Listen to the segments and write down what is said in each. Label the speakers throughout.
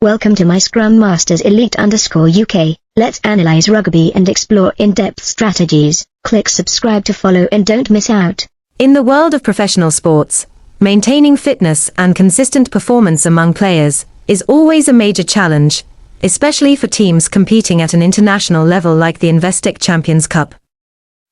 Speaker 1: Welcome to my Scrum Masters Elite_UK. Let's analyze rugby and explore in-depth strategies. Click subscribe to follow and don't miss out.
Speaker 2: In the world of professional sports, maintaining fitness and consistent performance among players is always a major challenge, especially for teams competing at an international level like the Investec Champions Cup.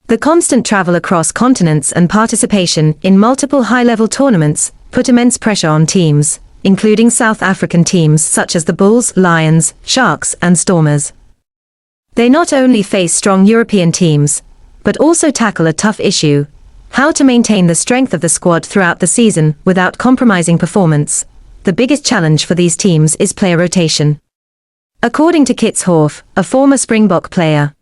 Speaker 2: The constant travel across continents and participation in multiple high-level tournaments put immense pressure on teams, including South African teams such as the Bulls, Lions, Sharks and Stormers. They not only face strong European teams, but also tackle a tough issue: how to maintain the strength of the squad throughout the season without compromising performance. The biggest challenge for these teams is player rotation. According to Kitshoff, a former Springbok player,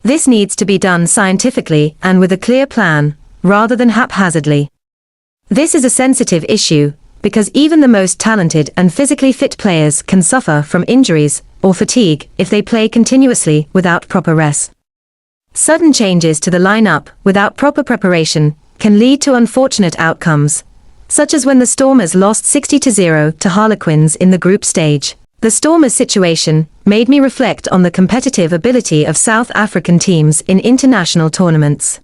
Speaker 2: this needs to be done scientifically and with a clear plan, rather than haphazardly. This is a sensitive issue, because even the most talented and physically fit players can suffer from injuries or fatigue if they play continuously without proper rest. Sudden changes to the lineup without proper preparation can lead to unfortunate outcomes, such as when the Stormers lost 60-0 to Harlequins in the group stage. The Stormers' situation made me reflect on the competitive ability of South African teams in international tournaments.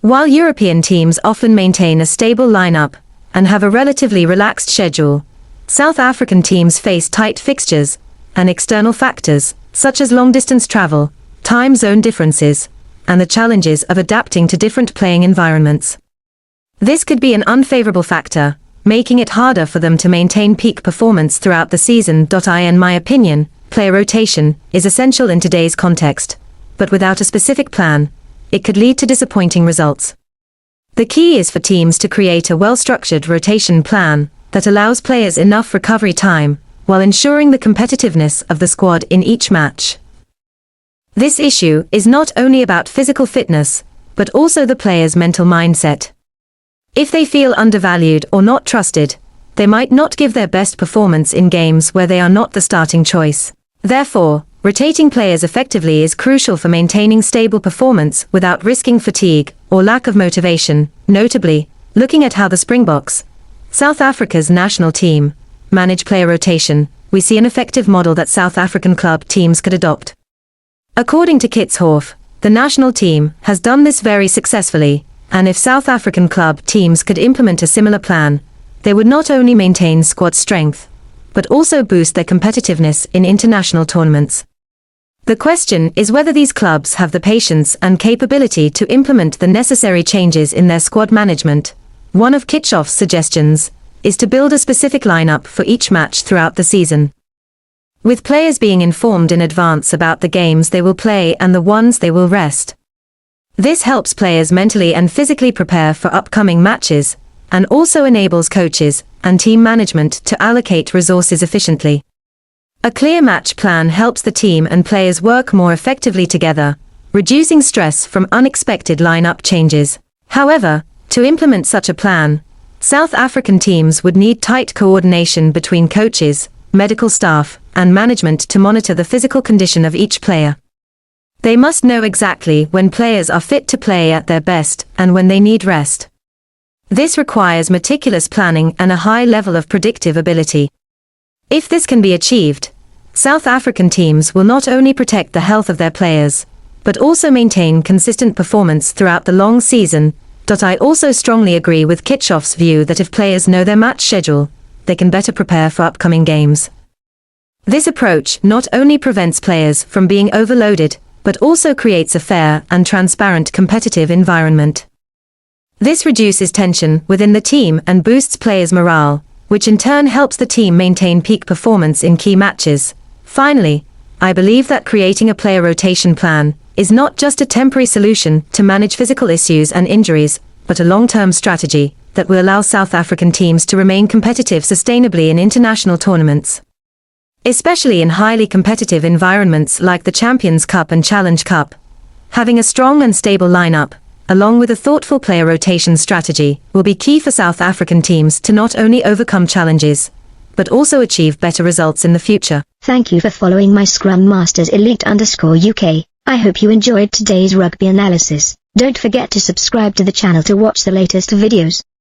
Speaker 2: While European teams often maintain a stable lineup and have a relatively relaxed schedule, South African teams face tight fixtures and external factors, such as long-distance travel, time zone differences, and the challenges of adapting to different playing environments. This could be an unfavorable factor, making it harder for them to maintain peak performance throughout the season. In my opinion, player rotation is essential in today's context, but without a specific plan, it could lead to disappointing results. The key is for teams to create a well-structured rotation plan that allows players enough recovery time while ensuring the competitiveness of the squad in each match. This issue is not only about physical fitness, but also the player's mental mindset. If they feel undervalued or not trusted, they might not give their best performance in games where they are not the starting choice. Therefore, rotating players effectively is crucial for maintaining stable performance without risking fatigue or lack of motivation. Notably, looking at how the Springboks, South Africa's national team, manage player rotation, we see an effective model that South African club teams could adopt. According to Kitshoff, the national team has done this very successfully, and if South African club teams could implement a similar plan, they would not only maintain squad strength, but also boost their competitiveness in international tournaments. The question is whether these clubs have the patience and capability to implement the necessary changes in their squad management. One of Kitshoff's suggestions is to build a specific lineup for each match throughout the season, with players being informed in advance about the games they will play and the ones they will rest. This helps players mentally and physically prepare for upcoming matches, and also enables coaches and team management to allocate resources efficiently. A clear match plan helps the team and players work more effectively together, reducing stress from unexpected lineup changes. However, to implement such a plan, South African teams would need tight coordination between coaches, medical staff, and management to monitor the physical condition of each player. They must know exactly when players are fit to play at their best and when they need rest. This requires meticulous planning and a high level of predictive ability. If this can be achieved, South African teams will not only protect the health of their players, but also maintain consistent performance throughout the long season. I also strongly agree with Kitshoff's view that if players know their match schedule, they can better prepare for upcoming games. This approach not only prevents players from being overloaded, but also creates a fair and transparent competitive environment. This reduces tension within the team and boosts players' morale, which in turn helps the team maintain peak performance in key matches. Finally, I believe that creating a player rotation plan is not just a temporary solution to manage physical issues and injuries, but a long-term strategy that will allow South African teams to remain competitive sustainably in international tournaments. Especially in highly competitive environments like the Champions Cup and Challenge Cup, having a strong and stable lineup, along with a thoughtful player rotation strategy, will be key for South African teams to not only overcome challenges, but also achieve better results in the future.
Speaker 1: Thank you for following my Scrum Masters Elite_UK. I hope you enjoyed today's rugby analysis. Don't forget to subscribe to the channel to watch the latest videos.